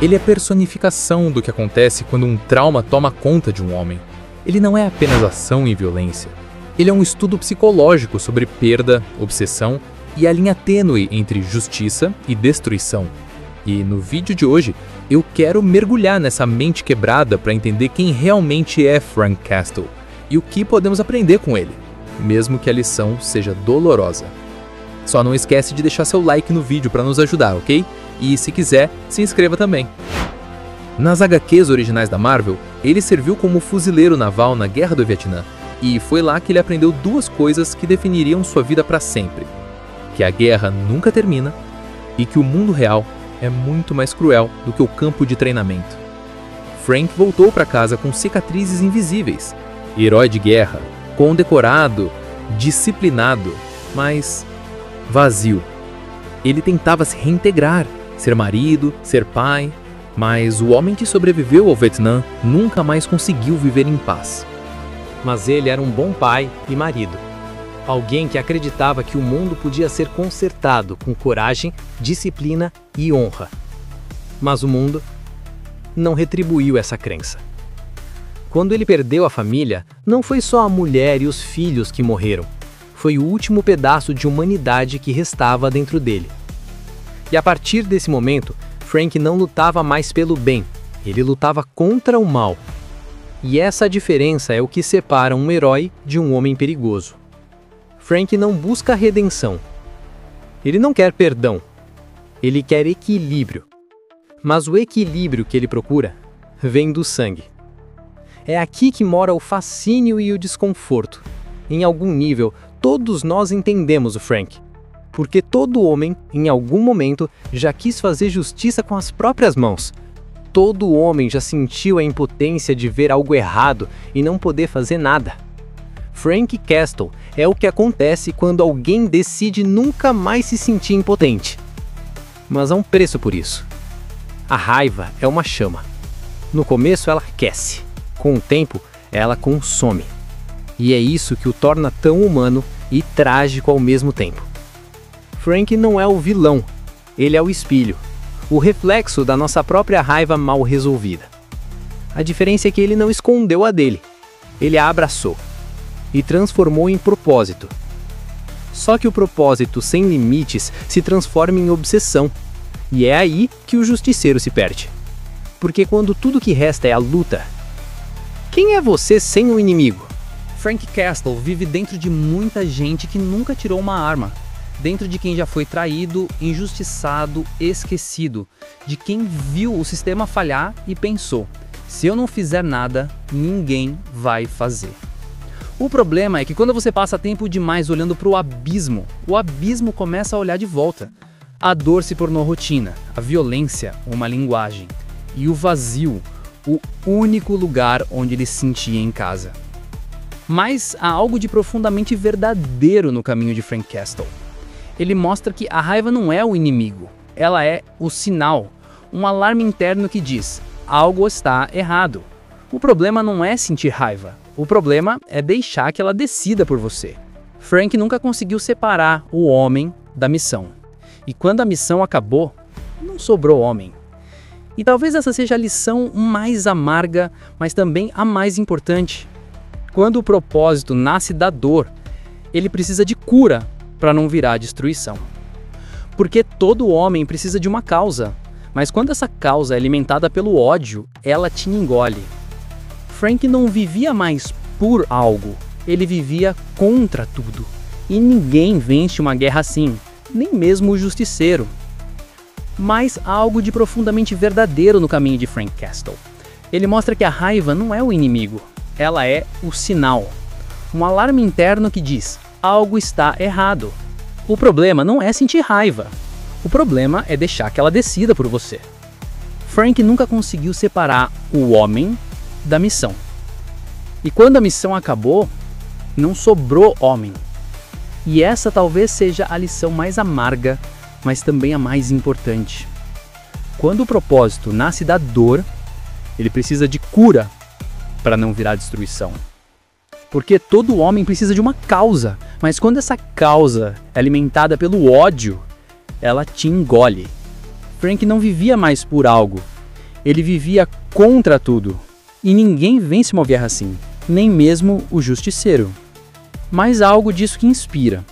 Ele é personificação do que acontece quando um trauma toma conta de um homem. Ele não é apenas ação e violência. Ele é um estudo psicológico sobre perda, obsessão e a linha tênue entre justiça e destruição. E no vídeo de hoje, eu quero mergulhar nessa mente quebrada para entender quem realmente é Frank Castle e o que podemos aprender com ele, mesmo que a lição seja dolorosa. Só não esquece de deixar seu like no vídeo para nos ajudar, ok? E se quiser, se inscreva também. Nas HQs originais da Marvel, ele serviu como fuzileiro naval na Guerra do Vietnã, e foi lá que ele aprendeu duas coisas que definiriam sua vida para sempre: que a guerra nunca termina e que o mundo real é muito mais cruel do que o campo de treinamento. Frank voltou para casa com cicatrizes invisíveis, herói de guerra, condecorado, disciplinado, mas vazio. Ele tentava se reintegrar, ser marido, ser pai, mas o homem que sobreviveu ao Vietnã nunca mais conseguiu viver em paz. Mas ele era um bom pai e marido. Alguém que acreditava que o mundo podia ser consertado com coragem, disciplina e honra. Mas o mundo não retribuiu essa crença. Quando ele perdeu a família, não foi só a mulher e os filhos que morreram. Foi o último pedaço de humanidade que restava dentro dele. E a partir desse momento, Frank não lutava mais pelo bem, ele lutava contra o mal. E essa diferença é o que separa um herói de um homem perigoso. Frank não busca redenção. Ele não quer perdão. Ele quer equilíbrio. Mas o equilíbrio que ele procura vem do sangue. É aqui que mora o fascínio e o desconforto. Em algum nível, todos nós entendemos o Frank. Porque todo homem, em algum momento, já quis fazer justiça com as próprias mãos. Todo homem já sentiu a impotência de ver algo errado e não poder fazer nada. Frank Castle é o que acontece quando alguém decide nunca mais se sentir impotente. Mas há um preço por isso. A raiva é uma chama. No começo ela aquece, com o tempo ela consome. E é isso que o torna tão humano e trágico ao mesmo tempo. Frank não é o vilão, ele é o espelho, o reflexo da nossa própria raiva mal resolvida. A diferença é que ele não escondeu a dele, ele a abraçou e transformou em propósito. Só que o propósito sem limites se transforma em obsessão, e é aí que o justiceiro se perde. Porque quando tudo que resta é a luta, quem é você sem o inimigo? Frank Castle vive dentro de muita gente que nunca tirou uma arma, dentro de quem já foi traído, injustiçado, esquecido, de quem viu o sistema falhar e pensou: se eu não fizer nada, ninguém vai fazer. O problema é que quando você passa tempo demais olhando para o abismo começa a olhar de volta. A dor se tornou rotina, a violência uma linguagem, e o vazio, o único lugar onde ele se sentia em casa. Mas há algo de profundamente verdadeiro no caminho de Frank Castle. Ele mostra que a raiva não é o inimigo, ela é o sinal, um alarme interno que diz: algo está errado. O problema não é sentir raiva, o problema é deixar que ela decida por você. Frank nunca conseguiu separar o homem da missão. E quando a missão acabou, não sobrou homem. E talvez essa seja a lição mais amarga, mas também a mais importante. Quando o propósito nasce da dor, ele precisa de cura para não virar destruição. Porque todo homem precisa de uma causa, mas quando essa causa é alimentada pelo ódio, ela te engole. Frank não vivia mais por algo, ele vivia contra tudo. E ninguém vence uma guerra assim, nem mesmo o justiceiro. Mas há algo de profundamente verdadeiro no caminho de Frank Castle. Ele mostra que a raiva não é o inimigo, ela é o sinal. Um alarme interno que diz: algo está errado. O problema não é sentir raiva. O problema é deixar que ela decida por você. Frank nunca conseguiu separar o homem da missão. E quando a missão acabou, não sobrou homem. E essa talvez seja a lição mais amarga, mas também a mais importante. Quando o propósito nasce da dor, ele precisa de cura para não virar destruição. Porque todo homem precisa de uma causa, mas quando essa causa é alimentada pelo ódio, ela te engole. Frank não vivia mais por algo, Ele vivia contra tudo. E ninguém vence uma guerra assim, nem mesmo o justiceiro. Mas há algo disso que inspira.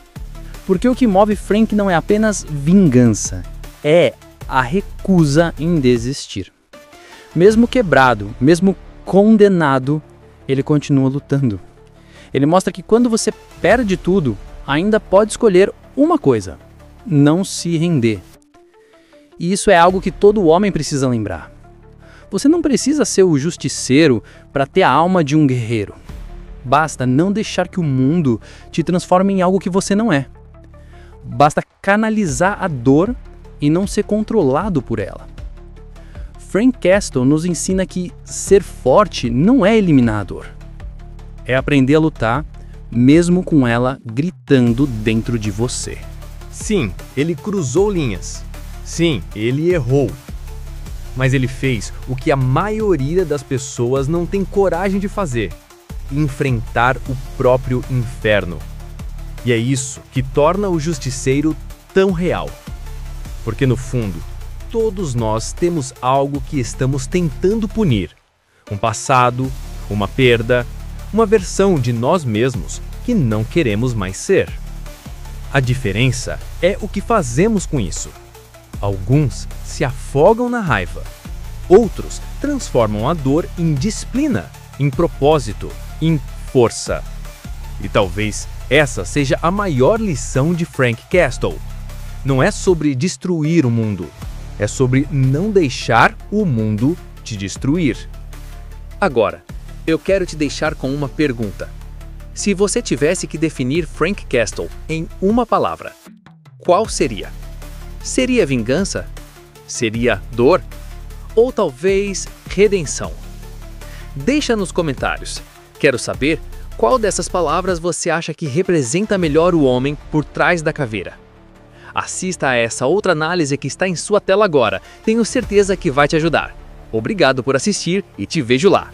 Porque o que move Frank não é apenas vingança, é a recusa em desistir. Mesmo quebrado, mesmo condenado, ele continua lutando. Ele mostra que quando você perde tudo, ainda pode escolher uma coisa: não se render. E isso é algo que todo homem precisa lembrar. Você não precisa ser o justiceiro para ter a alma de um guerreiro. Basta não deixar que o mundo te transforme em algo que você não é. Basta canalizar a dor e não ser controlado por ela. Frank Castle nos ensina que ser forte não é eliminar a dor. É aprender a lutar, mesmo com ela gritando dentro de você. Sim, ele cruzou linhas. Sim, ele errou. Mas ele fez o que a maioria das pessoas não tem coragem de fazer: enfrentar o próprio inferno. E é isso que torna o Justiceiro tão real. Porque no fundo, todos nós temos algo que estamos tentando punir. Um passado, uma perda, uma versão de nós mesmos que não queremos mais ser. A diferença é o que fazemos com isso. Alguns se afogam na raiva. Outros transformam a dor em disciplina, em propósito, em força. E talvez essa seja a maior lição de Frank Castle. Não é sobre destruir o mundo, é sobre não deixar o mundo te destruir. Agora, eu quero te deixar com uma pergunta. Se você tivesse que definir Frank Castle em uma palavra, qual seria? Seria vingança? Seria dor? Ou talvez redenção? Deixa nos comentários. Quero saber qual dessas palavras você acha que representa melhor o homem por trás da caveira. Assista a essa outra análise que está em sua tela agora. Tenho certeza que vai te ajudar. Obrigado por assistir e te vejo lá.